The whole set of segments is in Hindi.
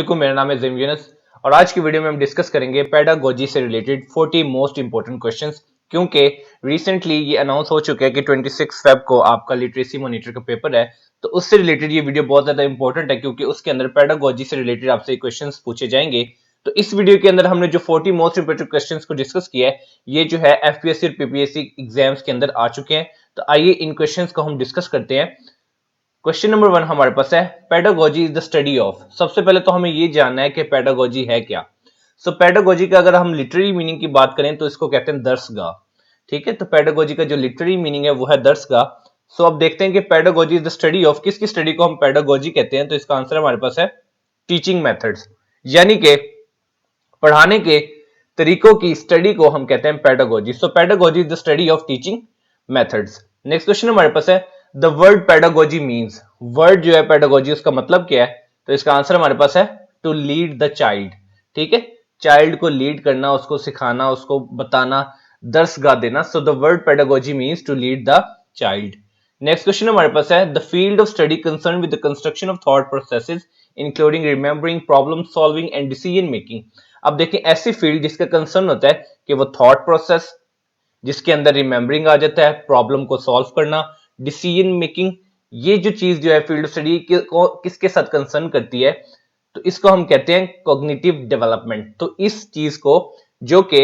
वालेकुम, मेरा नाम है जिम यूनुस और आज की वीडियो में हम डिस्कस करेंगे पेडागोजी से रिलेटेड 40 मोस्ट इंपोर्टेंट क्वेश्चंस। क्योंकि रिसेंटली ये अनाउंस हो चुका है कि 26 फेब को आपका लिटरेसी मॉनिटर का पेपर है, तो उससे रिलेटेड ये वीडियो बहुत ज्यादा इंपॉर्टेंट है क्योंकि उसके अंदर पेडागोजी से रिलेटेड आपसे क्वेश्चंस पूछे जाएंगे। तो इस वीडियो के अंदर हमने जो 40 मोस्ट इंपोर्टेंट क्वेश्चंस को डिस्कस किया है, ये जो है एफपीएससी और पीपीएससी एग्जाम्स के अंदर आ चुके हैं। तो आइए इन क्वेश्चंस को हम डिस्कस करते हैं। क्वेश्चन नंबर 1 हमारे पास है pedagogy is the study of. सबसे पहले तो हमें ये जानना है कि पेडागोजी है क्या। पेडागोजी का अगर हम लिटरेरी मीनिंग की बात करें तो इसको कहते हैं दर्सगाह। ठीक है, तो पेडागोजी का जो लिटरेरी मीनिंग है वो है दर्सगाह। अब देखते हैं कि pedagogy is the study of, किसकी स्टडी को हम पेडागोजी कहते हैं। तो इसका आंसर हमारे पास है टीचिंग मेथड्स, यानी कि पढ़ाने के तरीकों की स्टडी को हम कहते हैं pedagogy. Pedagogy is the study of teaching methods. Next question हमारे पास है the word pedagogy means. Word जो है पेडागोजी उसका मतलब क्या है। तो इसका आंसर हमारे पास है टू लीड द चाइल्ड। ठीक है, चाइल्ड को लीड करना, उसको सिखाना, उसको बताना, दर्सगाह देना। The word pedagogy means to lead the child. Next question हमारे पास है the field of study concern with the construction of thought processes including remembering, problem solving and decision making. अब देखिए ऐसी फील्ड जिसका कंसर्न होता है कि वो थॉट प्रोसेस, जिसके अंदर रिमेंबरिंग आ जाता है, प्रॉब्लम को सॉल्व करना, डिसीजन मेकिंग, ये जो चीज जो है फील्ड ऑफ स्टडी को किसके साथ कंसर्न करती है, तो इसको हम कहते हैं कॉग्निटिव डेवलपमेंट। तो इस चीज को जो कि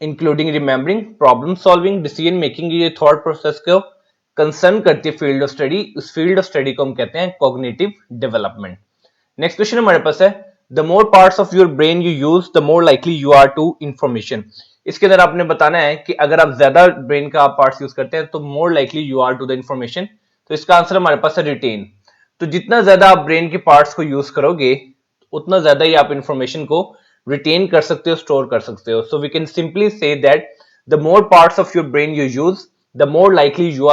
including remembering, problem solving, decision making, ये थॉट प्रोसेस को कंसर्न करती है फील्ड ऑफ स्टडी, उस फील्ड ऑफ स्टडी को हम कहते हैं कॉग्निटिव डेवलपमेंट। नेक्स्ट क्वेश्चन हमारे पास है the more parts of your brain you use the more likely you are to information. इसके अंदर आपने बताना है कि अगर आप ज्यादा ब्रेन का पार्ट्स यूज करते हैं तो more likely you are to the information. तो इसका आंसर हमारे पास है रिटेन। तो जितना ज्यादा आप ब्रेन के पार्ट्स को यूज करोगे उतना ज्यादा ही आप इंफॉर्मेशन को रिटेन कर सकते हो, स्टोर कर सकते हो। So we can simply say that the more parts of your brain you use the more likely you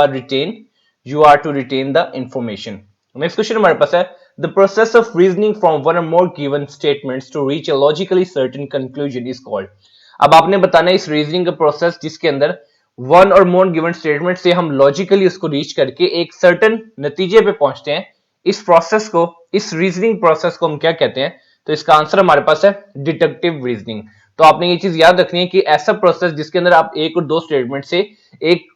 are to retain the information. Next question हमारे पास है the process of reasoning from one or more given statements to reach a logically certain conclusion is called। अब आपने बताना है इस रीजनिंग का प्रोसेस जिसके अंदर one or more given statement से हम लॉजिकली उसको रीच करके एक सर्टेन नतीजे पे पहुंचते हैं, इस प्रोसेस को, इस रीजनिंग प्रोसेस को हम क्या कहते हैं। तो इसका आंसर हमारे पास है डिडक्टिव रीजनिंग। तो आपने ये चीज याद रखनी है कि ऐसा प्रोसेस जिसके अंदर आप एक और दो स्टेटमेंट से एक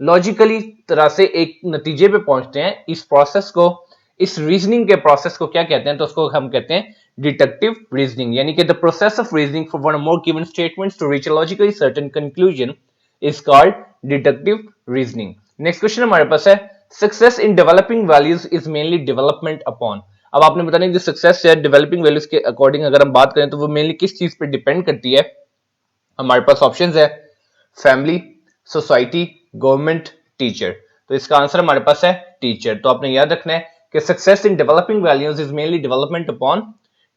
लॉजिकली तरह से एक नतीजे पे पहुंचते हैं, इस प्रोसेस को, इस रीजनिंग के प्रोसेस को क्या कहते हैं। तो उसको हम कहते हैं डिडक्टिव रीजनिंग, यानी कि the process of reasoning for one or more given statements to reach a logically certain conclusion is called deductive reasoning. Next question हमारे पास है success in developing values is mainly development upon. अब आपने बताना है कि सक्सेस है डेवलपिंग वैल्यूज के अकॉर्डिंग अगर हम बात करें तो वो मेनली किस चीज पे डिपेंड करती है। हमारे पास ऑप्शंस है फैमिली, सोसाइटी, गवर्नमेंट, टीचर। तो इसका आंसर हमारे पास है टीचर। तो आपने याद रखना है कि success in developing values is mainly development upon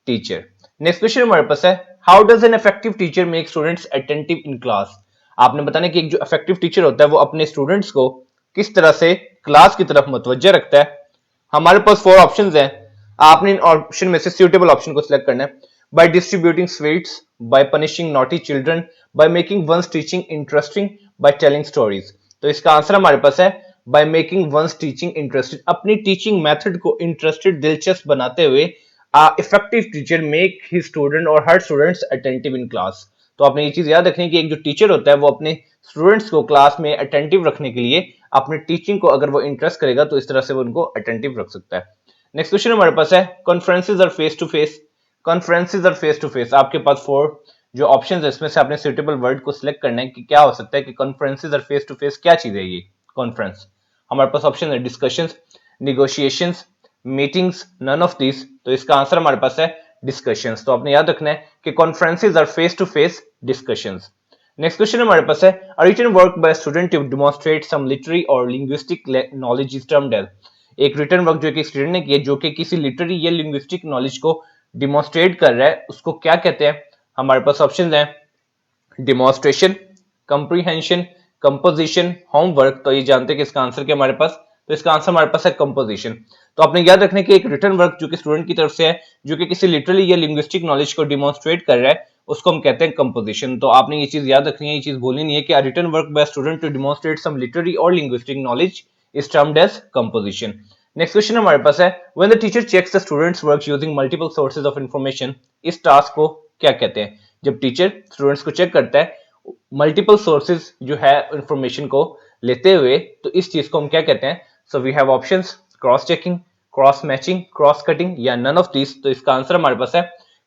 teacher. Next question हमारे पास है how does an effective teacher make students attentive in class. आपने बताना कि एक जो इफेक्टिव टीचर होता है वो अपने स्टूडेंट्स को किस तरह से क्लास की तरफ मुतवज्जह रखता है। हमारे पास 4 ऑप्शंस हैं, आपने इन ऑप्शन में से सूटेबल ऑप्शन को सिलेक्ट करना है। By distributing sweets, by punishing naughty children, by making one's teaching interesting, by telling stories. तो इसका आंसर हमारे पास है by making one's teaching interested. अपनी टीचिंग मेथड को इंटरेस्टेड, दिलचस्प बनाते हुए effective teacher make his student और हर स्टूडेंट्स अटेंटिव इन क्लास। तो आपने ये चीज याद रखनी है कि एक जो टीचर होता है वो अपने स्टूडेंट्स को क्लास में अटेंटिव रखने के लिए अपनी टीचिंग को अगर वो इंटरेस्ट करेगा तो इस तरह से वो उनको अटेंटिव रख सकता है। नेक्स्ट क्वेश्चन हमारे पास है conferences are face to face. Conferences are face to face, आपके पास 4 जो ऑप्शन है इसमें से आपने सूटेबल वर्ड को सिलेक्ट करना है कि क्या हो सकता है कि conferences are face to face क्या चीज है। ये कॉन्फ्रेंस हमारे पास ऑप्शन है discussions, negotiations, meetings, none of this. तो इसका आंसर हमारे पास है डिस्कशंस। तो आपने याद रखना है कि conferences are face to face discussions. Next question हमारे पास है a written work by student to demonstrate some literary और linguistic knowledge is termed as. एक रिटन वर्क जो एक स्टूडेंट ने किया जो कि किसी लिटरेरी या लिंग्विस्टिक नॉलेज को डिमॉन्स्ट्रेट कर रहा है उसको क्या कहते हैं। हमारे पास ऑप्शन है डिमॉन्स्ट्रेशन, कंप्रीहेंशन, कंपोजिशन, होमवर्क। तो ये जानते हैं कि इसका आंसर क्या हमारे पास, तो इसका आंसर हमारे पास है कंपोजिशन। तो आपने याद रखना कि एक रिटन वर्क जो कि स्टूडेंट की तरफ से है जो कि किसी लिटरली या लिंग्विस्टिक नॉलेज को डिमॉन्स्ट्रेट कर रहा है उसको हम कहते हैं कंपोजिशन। तो आपने ये चीज याद रखनी है, ये चीज बोलनी नहीं है कि written work by student to demonstrate some literary और linguistic knowledge is termed as composition. Next question हमारे पास है when the teacher checks the students work using multiple sources of information, इस टास्क को क्या कहते हैं? जब टीचर स्टूडेंट्स को चेक करता है मल्टीपल सोर्सेज जो है इंफॉर्मेशन को लेते हुए, तो इस चीज को हम क्या कहते हैं? So we have options cross checking, cross matching, cross cutting या नन ऑफ दिस। तो इसका आंसर हमारे पास है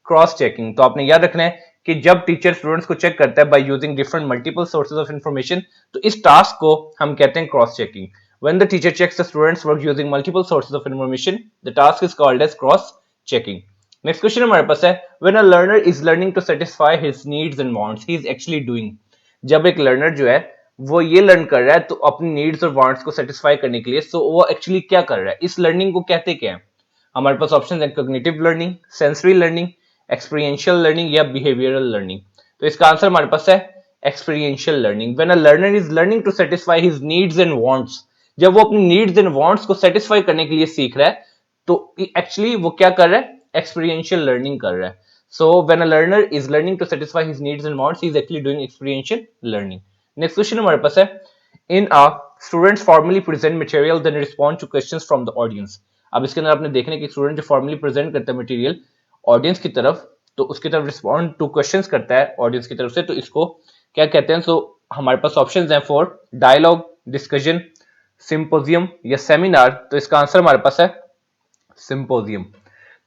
क्रॉस चेकिंग। तो आपने याद रखना है कि जब टीचर स्टूडेंट्स को चेक करता है by using different multiple sources of information, तो इस टास्क को हम कहते हैं cross checking. When the teacher checks the students' work using multiple sources of information, the task is called as cross-checking. Next question हमारे पास है when a learner is learning to satisfy his needs and wants, he is actually doing. जब एक learner जो है वो ये लर्न कर रहा है तो अपनी नीड्स और वांट्स को सेटिस्फाई करने के लिए, सो वो एक्चुअली क्या कर रहा है? इस लर्निंग को कहते क्या है? हमारे पास ऑप्शन है cognitive learning, sensory learning, experiential learning या बिहेवियरल लर्निंग। तो इसका आंसर हमारे पास है experiential learning. When a learner is learning to satisfy his needs and wants, जब वो अपनी नीड्स एंड वांट्स को सेटिस्फाई करने के लिए सीख रहा है तो एक्चुअली वो क्या कर रहा है? एक्सपीरियंशियल लर्निंग कर रहा है। So when a learner is learning to satisfy his needs and wants, he is actually doing experiential learning. Next question हमारे पास है in a students formally present material then respond to questions from the audience. अब इसके अंदर आपने देखने कि स्टूडेंट जो फॉर्मली प्रेजेंट करता है मटेरियल ऑडियंस की तरफ, तो उसकी तरफ रिस्पॉन्ड टू क्वेश्चंस करता है ऑडियंस की तरफ से, तो इसको क्या कहते हैं? सो हमारे पास ऑप्शंस हैं फॉर डायलॉग, डिस्कशन, सिंपोजियम या सेमिनार। तो इसका आंसर हमारे पास है सिंपोजियम।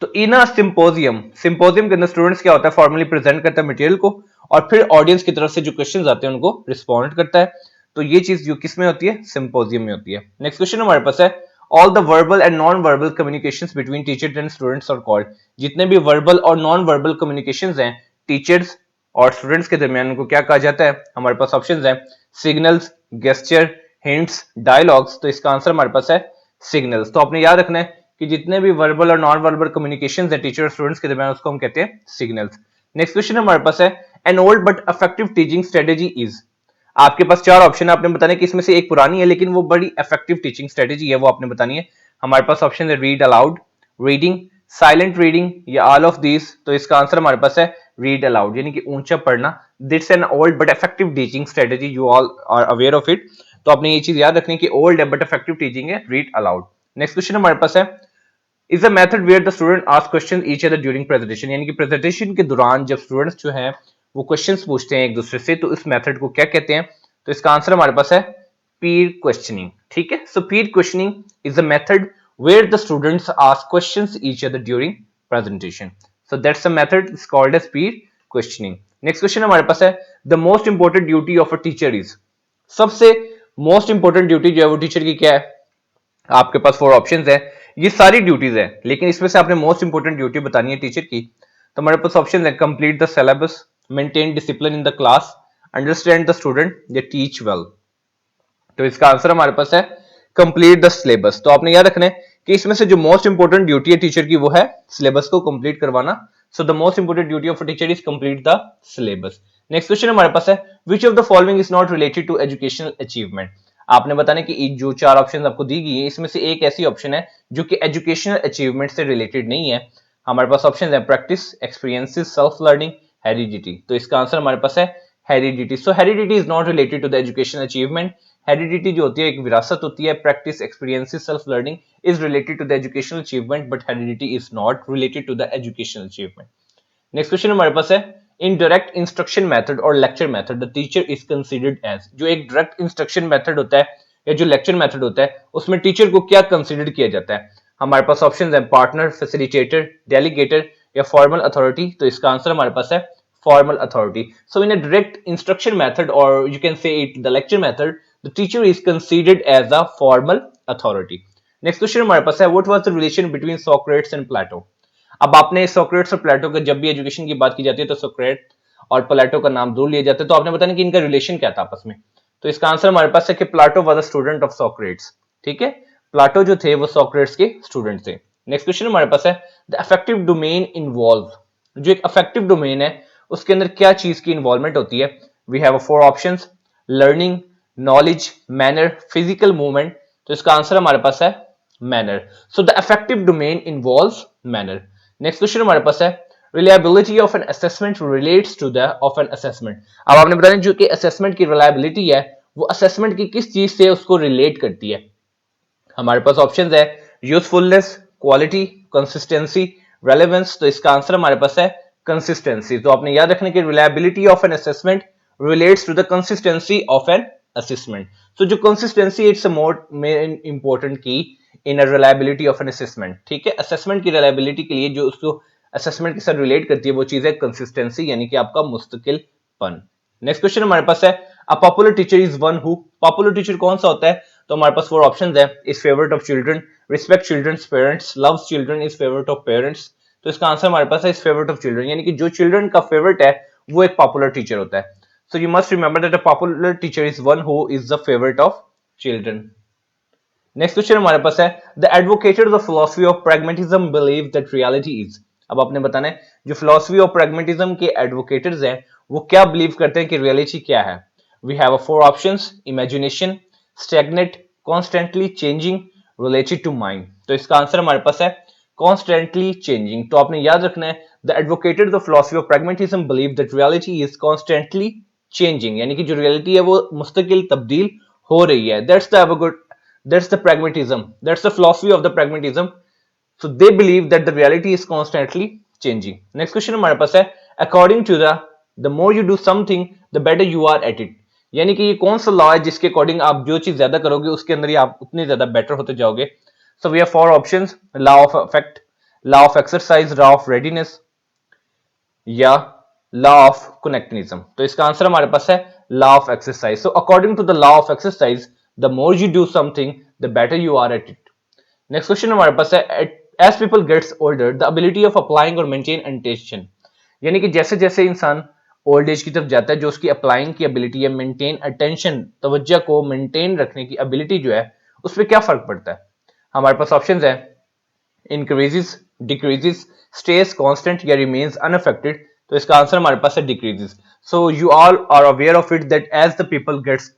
तो इन अ सिंपोजियम, सिंपोजियम के अंदर स्टूडेंट्स क्या होता है? फॉर्मली प्रेजेंट करता है मटेरियल को और फिर ऑडियंस की तरफ से जो क्वेश्चंस आते हैं उनको रिस्पॉन्ड करता है। तो ये चीज जो किस में होती है? सिंपोजियम में होती है। नेक्स्ट क्वेश्चन हमारे पास है all the verbal and non verbal communications between teachers and students are called. जितने भी वर्बल और नॉन वर्बल कम्युनिकेशंस हैं टीचर्स और स्टूडेंट्स के दरमियान, उनको क्या कहा जाता है? हमारे पास ऑप्शंस हैं सिग्नल्स, गेस्चर, हिंट्स, डायलॉग्स। तो इसका आंसर हमारे पास है सिग्नल्स। तो आपने याद रखना है कि जितने भी वर्बल और नॉन वर्बल कम्युनिकेशंस है टीचर और स्टूडेंट्स के दरमियान, उसको हम कहते हैं सिग्नल्स। नेक्स्ट क्वेश्चन हमारे पास है N old but effective teaching strategy is. आपके पास चार ऑप्शन है, आपने बताना है कि इसमें से एक पुरानी है लेकिन वो बड़ी इफेक्टिव टीचिंग स्ट्रेटेजी है, वो आपने बतानी है। हमारे पास ऑप्शन है read allowed, reading, silent reading या ऑल ऑफ दीज। तो इसका आंसर हमारे पास है रीड अलाउड, यानी कि ऊंचा पढ़ना। That's an old but effective teaching strategy, you all are aware of it. तो आपने ये चीज याद रखनी कि ओल्ड है बट इफेक्टिव टीचिंग है रीड अलाउड। नेक्स्ट क्वेश्चन हमारे पास है is a method where the student ask question each other during presentation, यानी कि प्रेजेंटेशन के दौरान जब स्टूडेंट्स जो है वो क्वेश्चंस पूछते हैं एक दूसरे से, तो इस मेथड को क्या कहते हैं? तो इसका आंसर हमारे पास है पीर क्वेश्चनिंग। ठीक है, so peer questioning is a method where the students ask questions each other during presentation, so that's a method is called as peer questioning. Next question हमारे पास है the most important duty of a teacher is. सबसे मोस्ट इंपोर्टेंट ड्यूटी जो है वो टीचर की क्या है? आपके पास फोर ऑप्शंस है, ये सारी ड्यूटीज है लेकिन इसमें से आपने मोस्ट इंपोर्टेंट ड्यूटी बतानी है टीचर की। तो हमारे पास ऑप्शन है complete the syllabus, maintain discipline in the class, understand the student या टीच वेल। तो इसका आंसर हमारे पास है कंप्लीट द सिलेबस। तो आपने याद रखना है कि इसमें से जो मोस्ट इंपोर्टेंट ड्यूटी है टीचर की वो है सिलेबस को कंप्लीट करवाना। So the most important duty of a teacher is complete the syllabus. Next question हमारे पास है which of the following is not related to educational achievement. आपने बताना कि जो चार ऑप्शन आपको दी गई है इसमें से एक ऐसी ऑप्शन है जो कि एजुकेशनल अचीवमेंट से रिलेटेड नहीं है। हमारे पास ऑप्शन है practice, experiences, self learning, heredity. तो इसका आंसर हमारे पास है heredity. So heredity is not related to the educational achievement. Heredity जो होती है एक विरासत होती है। Practice, experiences, self learning is related to the educational achievement but heredity is not related to the educational achievement. Next question हमारे पास है इन डायरेक्ट इंस्ट्रक्शन मेथड और lecture method the teacher is considered as. जो एक डायरेक्ट इंस्ट्रक्शन मेथड होता है या जो लेक्चर मेथड होता है उसमें टीचर को क्या कंसीडर किया जाता है? हमारे पास ऑप्शंस हैं पार्टनर, फैसिलिटेटर, डेलीगेटर या फॉर्मल अथॉरिटी। तो इसका आंसर हमारे पास है formal authority. So in a direct instruction method और you can say it the lecture method the teacher is considered as a formal authority. Next question हमारे पास है what was the relation between Socrates and Plato. अब आपने सोक्रेट्स और प्लेटो का जब भी एजुकेशन की बात की जाती है तो सोक्रेट और प्लेटो का नाम दूर लिए जाते हैं, तो आपने बताना कि इनका रिलेशन क्या था आपस में। तो इसका आंसर हमारे पास है कि Plato was a student of Socrates. ठीक है, प्लेटो जो थे वो सोक्रेट्स के स्टूडेंट थे। नेक्स्ट क्वेश्चन हमारे पास है द अफेक्टिव डोमेन इन्वॉल्व। जो एक अफेक्टिव डोमेन है उसके अंदर क्या चीज की इन्वॉल्वमेंट होती है? We have four options learning, knowledge, manner, physical movement. तो इसका आंसर हमारे पास है manner. So the affective domain involves manner. Next question हमारे पास है reliability of an assessment relates to the of an assessment. अब आपने बताया जो कि असेसमेंट की रिलायबिलिटी है वो असेसमेंट की किस चीज से उसको रिलेट करती है। हमारे पास ऑप्शंस है यूजफुलनेस, क्वालिटी, कंसिस्टेंसी, रेलेवेंस। तो इसका आंसर हमारे पास है कंसिस्टेंसी। तो आपने याद रखना कि reliability of an assessment relates to the consistency of an assessment. तो जो consistency it's a more main important key in a reliability of an assessment. ठीक है, असेसमेंट की रिलायबिलिटी के लिए जो उसको असेसमेंट के साथ रिलेट करती है वो चीज है कंसिस्टेंसी, यानी कि आपका मुस्तकिलपन। नेक्स्ट क्वेश्चन हमारे पास है a popular teacher is one who. Popular teacher कौन सा होता है? तो हमारे पास फोर ऑप्शंस है। Is favourite of children, respect children's parents, loves children, is favourite of parents. तो इसका आंसर हमारे पास है इज फेवरेट ऑफ चिल्ड्रन, यानी कि जो चिल्ड्रन का फेवरेट है वो एक पॉपुलर टीचर होता है। So you must remember that a popular teacher is one who is the favourite of children. Next question हमारे पास है the advocators of philosophy of pragmatism believe that reality is. अब आपने बताना है जो फिलॉसफी ऑफ प्रैग्मेटिज्म के एडवोकेटर्स हैं वो क्या बिलीव करते हैं कि रियलिटी क्या है। We have four options, imagination, stagnant, constantly changing, related to mind. तो इसका आंसर हमारे पास है कॉन्स्टेंटली चेंजिंग। तो आपने याद रखना है the advocators of philosophy of pragmatism believe that reality is constantly changing, यानी कि जो रियलिटी है वो मुस्तकिल तब्दील हो रही है। That's the pragmatism. That's the philosophy of the pragmatism. So they believe that the reality is constantly changing. Next question हमारे पास है according to the more you do something the better you are at it. यानी कि ये कौन सा लॉ है जिसके अकॉर्डिंग आप जो चीज ज्यादा करोगे उसके अंदर ही आप उतने ज्यादा बेटर होते जाओगे। So we have four options, law of effect, law of exercise, law of readiness या लॉ ऑफ कनेक्टिनिज्म। तो इसका आंसर हमारे पास है law of exercise. So according to the law of exercise the more you do something the better you are at it. Next question हमारे पास है as people gets older the ability of applying or maintain attention, यानी कि जैसे जैसे इंसान ओल्ड एज की तरफ जाता है जो उसकी अप्लाइंग की एबिलिटी है, मेंटेन अटेंशन, तवज्जो को मेंटेन रखने की एबिलिटी जो है उस पर क्या फर्क पड़ता है। हमारे पास ऑप्शंस है इंक्रीजेस, डिक्रीजेस, स्टेज कांस्टेंट या रिमेन्स अनअफेक्टेड। तो इसका आंसर हमारे पास है decreases. So you all are aware of it that as the people gets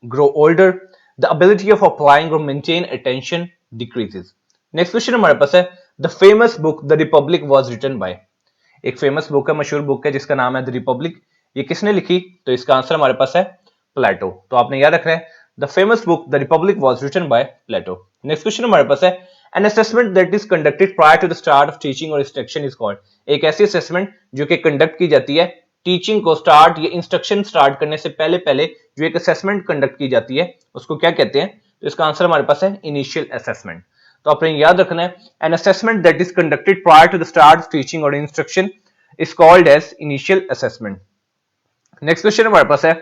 grow older the ability of applying or maintain attention decreases. Next question हमारे पास है the famous book The Republic was written by. एक फेमस बुक है, मशहूर बुक है जिसका नाम है द रिपब्लिक। ये किसने लिखी? तो इसका आंसर हमारे पास है प्लेटो। तो आपने याद रखना है the famous book the Republic was written by Plato. Next question हमारे पास है an assessment that is conducted prior to the start of teaching और इंस्ट्रक्शन इज कॉल्ड। एक ऐसी असेसमेंट जो कि कंडक्ट की जाती है टीचिंग को स्टार्ट या इंस्ट्रक्शन स्टार्ट करने से पहले पहले जो एक असेसमेंट कंडक्ट की जाती है उसको क्या कहते हैं? तो इसका आंसर हमारे पास है इनिशियल असेसमेंट। तो आपने याद रखना है an assessment that is conducted prior to the start of teaching और instruction is called as initial assessment. Next question हमारे पास है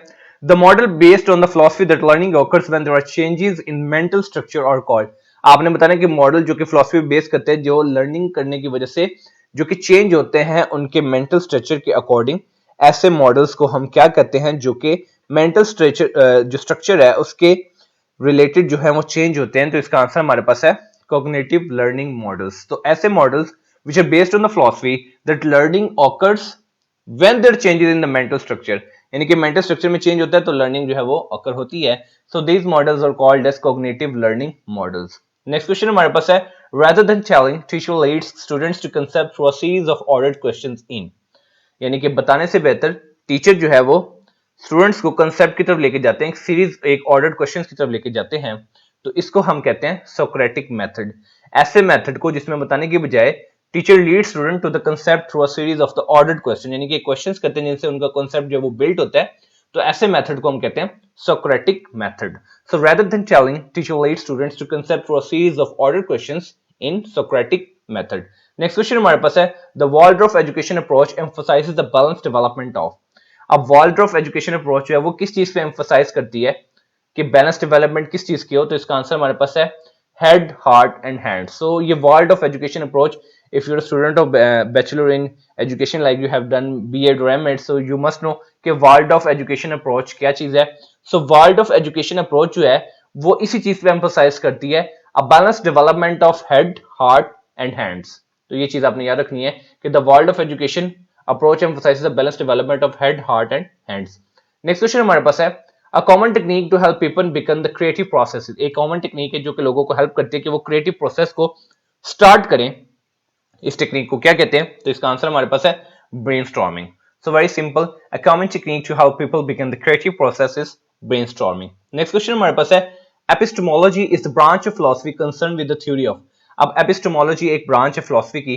the model based on the philosophy that learning occurs when there are changes in mental structure are called. आपने बताना कि मॉडल जो कि फिलॉसफी बेस करते हैं जो लर्निंग करने की वजह से जो कि चेंज होते हैं उनके मेंटल स्ट्रक्चर के अकॉर्डिंग, ऐसे मॉडल्स को हम क्या कहते हैं जो कि मेंटल स्ट्रक्चर जो स्ट्रक्चर है उसके रिलेटेड जो है वो चेंज होते हैं। तो इसका आंसर हमारे पास है कॉग्निटिव लर्निंग मॉडल्स। तो ऐसे models which are based on the philosophy that learning occurs when there are changes in the mental structure, यानी कि मेंटल स्ट्रक्चर में चेंज होता है तो लर्निंग जो है वो अकर होती है। So these models are called as cognitive learning models. Next question हमारे पास है rather than telling teacher leads students to concept through a series of ordered questions in, यानी कि बताने से बेहतर टीचर जो है वो स्टूडेंट्स को कंसेप्ट की तरफ लेके जाते हैं, एक सीरीज एक ऑर्डर्ड क्वेश्चंस की तरफ लेके जाते हैं। तो इसको हम कहते हैं सोक्रेटिक मेथड। ऐसे मेथड को जिसमें बताने की बजाय teacher lead student to the concept through a series of the ordered question, यानी कि क्वेश्चंस करते हैं जिनसे उनका कंसेप्ट जो वो बिल्ट होता है। तो ऐसे मेथड को हम कहते हैं Socratic method. So rather than telling teacher lead students to concept through a series of ordered questions in Socratic method. Next question हमारे पास है the Waldorf education approach emphasises the balance development of. अब वॉल्ड्रॉफ एजुकेशन अप्रोच है वो किस चीज पे एम्फसाइज करती है कि बैलेंस डेवलपमेंट किस चीज की हो? तो इसका आंसर हमारे पास है हेड, हार्ट एंड हैंड। सो ये world of education approach, if you're a student of bachelor in education like you have done B.Ed or M.Ed, so you must know कि world of education approach क्या चीज है। so world of education approach जो है वो इसी चीज पे emphasize करती है a balanced development of head, heart and hands। तो ये चीज आपने याद रखनी है कि the world of education approach emphasizes the balanced development of head, heart and hands। next question हमारे पास है a common technique to help people become the creative processes। एक common technique है जो कि लोगों को हेल्प करती है कि वो creative process को स्टार्ट करें। इस टेक्निक को क्या कहते हैं? तो इसका आंसर हमारे पास है brainstorming. So very simple, a common technique to help people begin the creative process is brainstorming. Next question हमारे पास है epistemology is the branch of philosophy concern with the theory of. अब एपिस्टेमोलॉजी एक ब्रांच है फिलोसफी की,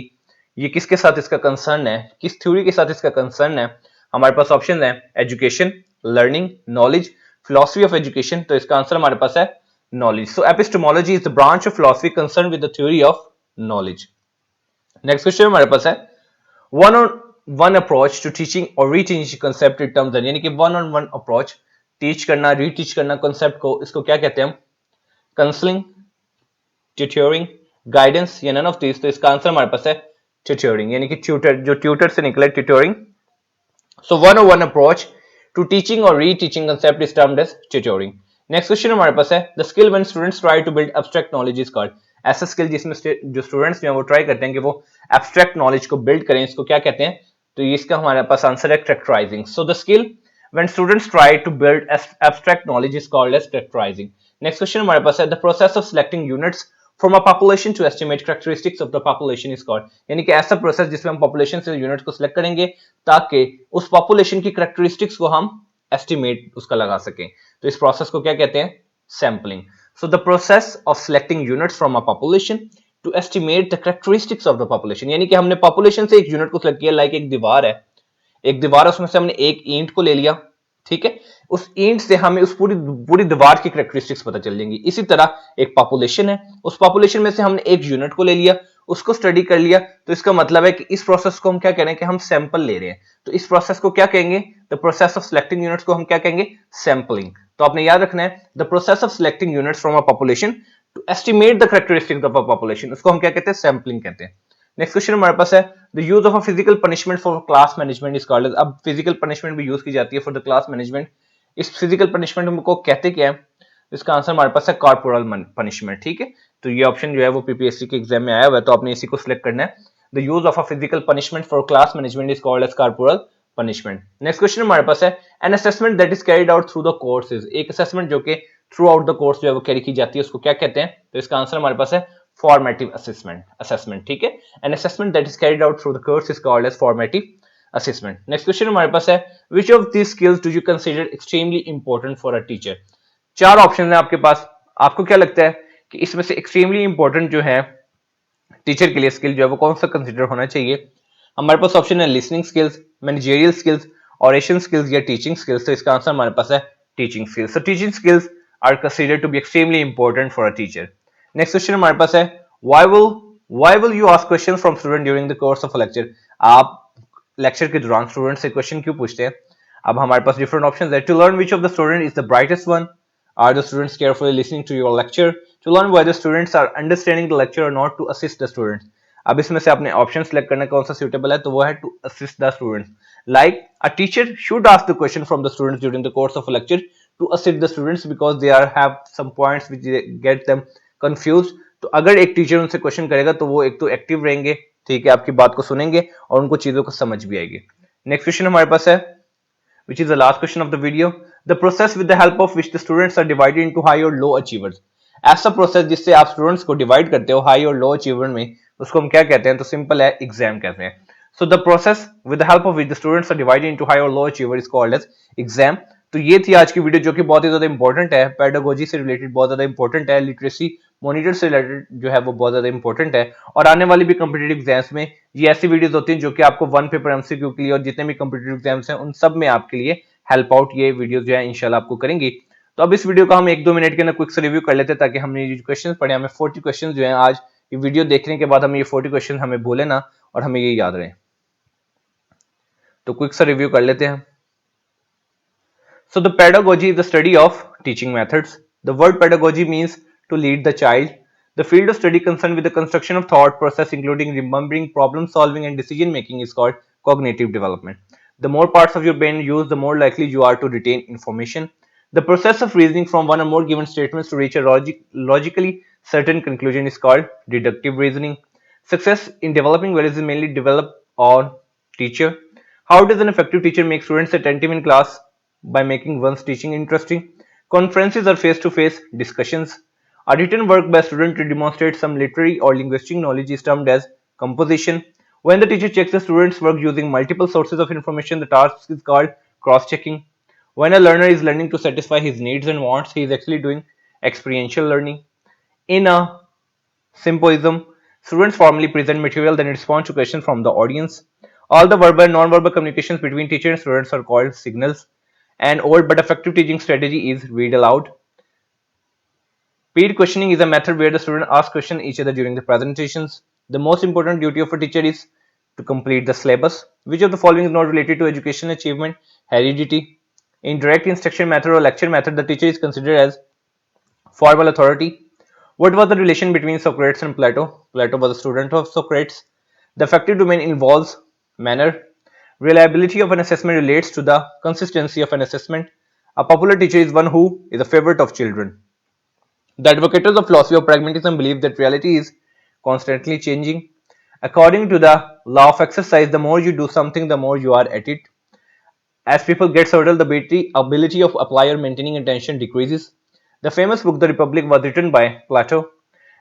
ये किसके साथ इसका कंसर्न है, किस थ्योरी के साथ इसका कंसर्न है? हमारे पास ऑप्शन है education, learning, knowledge, philosophy of education. तो इसका आंसर हमारे पास है knowledge. So epistemology is the branch of philosophy concern with the theory of knowledge. Next question हमारे पास है one on one approach to teaching और रीटीचिंग कंसेप्ट इन टर्म्स, यानी कि one on one approach, teach करना, रीटीच करना कंसेप्ट को, इसको क्या कहते हैं हम? काउंसलिंग, ट्यूटरिंग, गाइडेंस या नन ऑफ दिस। तो इसका आंसर हमारे पास है ट्यूटरिंग, यानी कि ट्यूटर, जो ट्यूटर से निकले tutoring. So one on one approach to teaching और reteaching concept is termed as tutoring. Next question हमारे पास है the skill when students try to build abstract knowledge is called. ऐसा स्किल जिसमें जो स्टूडेंट्स हैं वो ट्राई करते हैं कि वो एब्स्ट्रैक्ट नॉलेज को बिल्ड करें, इसको क्या कहते हैं? तो इसका हमारे पास आंसर है characterising. So the skill when students try to build abstract knowledge is called as characterising. Next question हमारे पास है the process of selecting units from a population to estimate characteristics of the population is called, यानी कि ऐसा प्रोसेस जिसमें हम पॉपुलेशन से यूनिट को सिलेक्ट करेंगे ताकि उस पॉपुलेशन की कैरेक्टरिस्टिक्स को हम एस्टिमेट उसका लगा सकें। तो इस प्रोसेस को क्या कहते हैं? Sampling. So the process of selecting units from a population to estimate the characteristics of the population, यानी कि हमने पॉपुलेशन से एक यूनिट को सिलेक्ट किया, लाइक एक दीवार है, एक दीवार उसमें से हमने एक ईंट को ले लिया, ठीक है, उस ईंट से हमें उस पूरी पूरी दीवार की कैरेक्टरिस्टिक्स पता चल जाएंगी। इसी तरह एक पॉपुलेशन है, उस पॉपुलेशन में से हमने एक यूनिट को ले लिया, उसको स्टडी कर लिया, तो इसका मतलब है कि इस प्रोसेस को हम क्या कह रहे हैं कि हम सैंपल ले रहे हैं। तो इस प्रोसेस को क्या कहेंगे? The process of selecting units को हम क्या कहेंगे? सैंपलिंग। तो आपने याद रखना है the process of selecting units from a population to estimate the characteristics of a population, उसको हम क्या कहते हैं? सैंपलिंग कहते हैं। नेक्स्ट क्वेश्चन हमारे पास है the use of a physical punishment for class management is called. अब फिजिकल पनिशमेंट भी यूज की जाती है फॉर द क्लास मैनेजमेंट। इस फिजिकल पनिशमेंट को कहते क्या है? इसका आंसर हमारे पास है कॉर्पोरल पनिशमेंट, ठीक है। तो ये ऑप्शन जो है वो पीपीएससी के एग्जाम में आया हुआ है, तो आपने इसी को सिलेक्ट करना है। The use of a physical punishment for class management is called as corporal punishment. Next question हमारे पास है an assessment that is carried out through the courses. एक असेसमेंट जो कि थ्रू आउट द कोर्स जो है वो कैरी की जाती है, उसको क्या कहते हैं? तो इसका आंसर हमारे पास है फॉर्मेटिव असेसमेंट, ठीक है। An assessment that is carried out through the course is called as formative assessment. Next question हमारे पास है which of these skills do you consider extremely important for a teacher. चार ऑप्शन है आपके पास, आपको क्या लगता है कि इसमें से एक्सट्रीमली इंपॉर्टेंट जो है टीचर के लिए स्किल जो है वो कौन सा कंसीडर होना चाहिए? हमारे पास ऑप्शन है listening skills, managerial skills, oration skills या टीचिंग स्किल्स। तो इसका आंसर हमारे पास है teaching skills. So teaching skills are considered to be extremely important for a teacher. Next question हमारे पास है why will you ask question from student during the course of a lecture. आप लेक्चर के दौरान स्टूडेंट से क्वेश्चन क्यों पूछते हैं? अब हमारे पास डिफरेंट ऑप्शंस है। To learn which of the student is the brightest one, or the students carefully listening to your lecture, to learn whether students are understanding the lecture or not, to assist the students. अब इसमें से आपने ऑप्शन सेलेक्ट करना कौन सा सूटेबल है, तो वो है to assist the students. Like a teacher should ask the question from the students during the course of a lecture to assist the students because they are have some points which get them confused. तो अगर एक टीचर उनसे क्वेश्चन करेगा तो वो एक तो एक्टिव रहेंगे, ठीक है, आपकी बात को सुनेंगे और उनको चीजों को समझ भी आएगी। नेक्स्ट क्वेश्चन हमारे पास है which is the last question of the video, the process with the help of which the students are divided into high और low achievers। ऐसा प्रोसेस जिससे आप स्टूडेंट्स को डिवाइड करते हो हाई और लो अचीवर में, उसको हम क्या कहते हैं? तो सिंपल है, एग्जाम कहते हैं। So the process with the help of which the students are divided into high और low achiever is called as exam. तो ये थी आज की वीडियो जो कि बहुत ही ज्यादा इंपॉर्टेंट है, पेडागोजी से रिलेटेड बहुत ज्यादा इंपॉर्टेंट है, लिटरेसी मॉनिटर से रिलेटेड जो है वो बहुत ज्यादा इंपॉर्टेंट है। और आने वाली भी कॉम्पिटेटिव एग्जाम्स में ये ऐसी वीडियोस होती हैं जो कि आपको वन पेपर एमसीक्यू के लिए और जितने भी कॉम्पिटेटिव एग्जाम्स हैं उन सब में आपके लिए हेल्प आउट ये वीडियो जो है इंशाल्लाह आपको करेंगी। तो अब इस वीडियो का हम 1-2 मिनट के अंदर क्विक से रिव्यू कर लेते हैं ताकि हमने ये क्वेश्चन पढ़े, हमें 40 क्वेश्चन जो है आज ये वीडियो देखने के बाद हमें ये 40 क्वेश्चन हमें भूले ना और हमें ये याद रहे। तो क्विक सा रिव्यू कर लेते हैं। So the pedagogy is the study of teaching methods. The word pedagogy means to lead the child. The field of study concerned with the construction of thought process including remembering, problem solving and decision making is called cognitive development. The more parts of your brain use, the more likely you are to retain information. The process of reasoning from one or more given statements to reach a logically certain conclusion is called deductive reasoning. Success in developing values is mainly developed on teacher. How does an effective teacher make students attentive in class? By making one's teaching interesting. Conferences are face-to-face discussions. A written work by a student to demonstrate some literary or linguistic knowledge is termed as composition. When the teacher checks the student's work using multiple sources of information, the task is called cross-checking. When a learner is learning to satisfy his needs and wants, he is actually doing experiential learning. In a symposium, Students formally present material, then respond to questions from the audience. All the verbal and non-verbal communications between teacher and students are called signals. An old but effective teaching strategy is read aloud. Peer questioning is a method where the students ask questions each other during the presentations. The most important duty of a teacher is to complete the syllabus. Which of the following is not related to education achievement? Heredity. In direct instruction method or lecture method, the teacher is considered as formal authority. What was the relation between Socrates and Plato? Plato was a student of Socrates. The affective domain involves manner. Reliability of an assessment relates to the consistency of an assessment. A popular teacher is one who is a favorite of children. The advocates of philosophy of pragmatism believe that reality is constantly changing. According to the law of exercise, the more you do something, the more you are at it. As people get settled, the ability of apply or maintaining attention decreases. The famous book The Republic was written by Plato.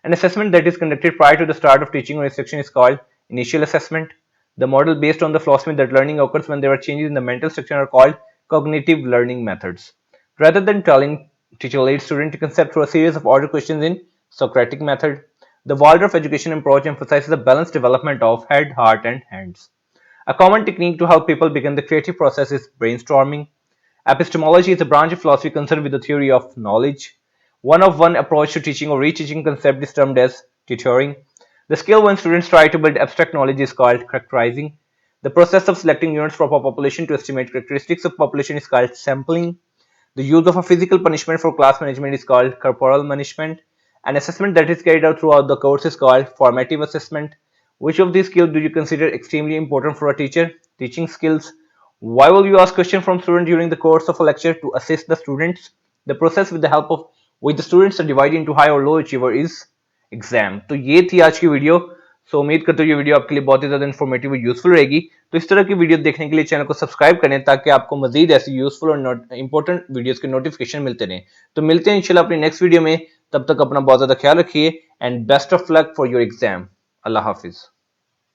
An assessment that is conducted prior to the start of teaching or instruction is called initial assessment. The model based on the philosophy that learning occurs when there are changes in the mental structure are called cognitive learning methods. Rather than telling teacher lead student to concept through a series of order questions in Socratic method, the Waldorf education approach emphasizes a balanced development of head, heart, and hands. A common technique to help people begin the creative process is brainstorming. Epistemology is a branch of philosophy concerned with the theory of knowledge. One approach to teaching or reteaching concept is termed as tutoring. The skill when students try to build abstract knowledge is called characterizing. The process of selecting units from a population to estimate characteristics of population is called sampling. The use of a physical punishment for class management is called corporal punishment. An assessment that is carried out throughout the course is called formative assessment. Which of these skills do you consider extremely important for a teacher? Teaching skills. Why will you ask questions from students during the course of a lecture? To assess the students. The process with the help of which the students are divided into high और low achiever is एग्जाम। तो ये थी आज की वीडियो। सो उम्मीद करता हूँ ये वीडियो आपके लिए बहुत ही ज्यादा इन्फॉर्मेटिव और यूजफुल रहेगी। तो इस तरह की वीडियो देखने के लिए चैनल को सब्सक्राइब करें ताकि आपको मजीद ऐसी यूजफुल और इंपॉर्टेंट वीडियोस के नोटिफिकेशन मिलते रहें। तो मिलते हैं इंशाल्लाह अपनी नेक्स्ट वीडियो में। तब तक अपना बहुत ज्यादा ख्याल रखिए and best of luck for your exam. Allah Hafiz.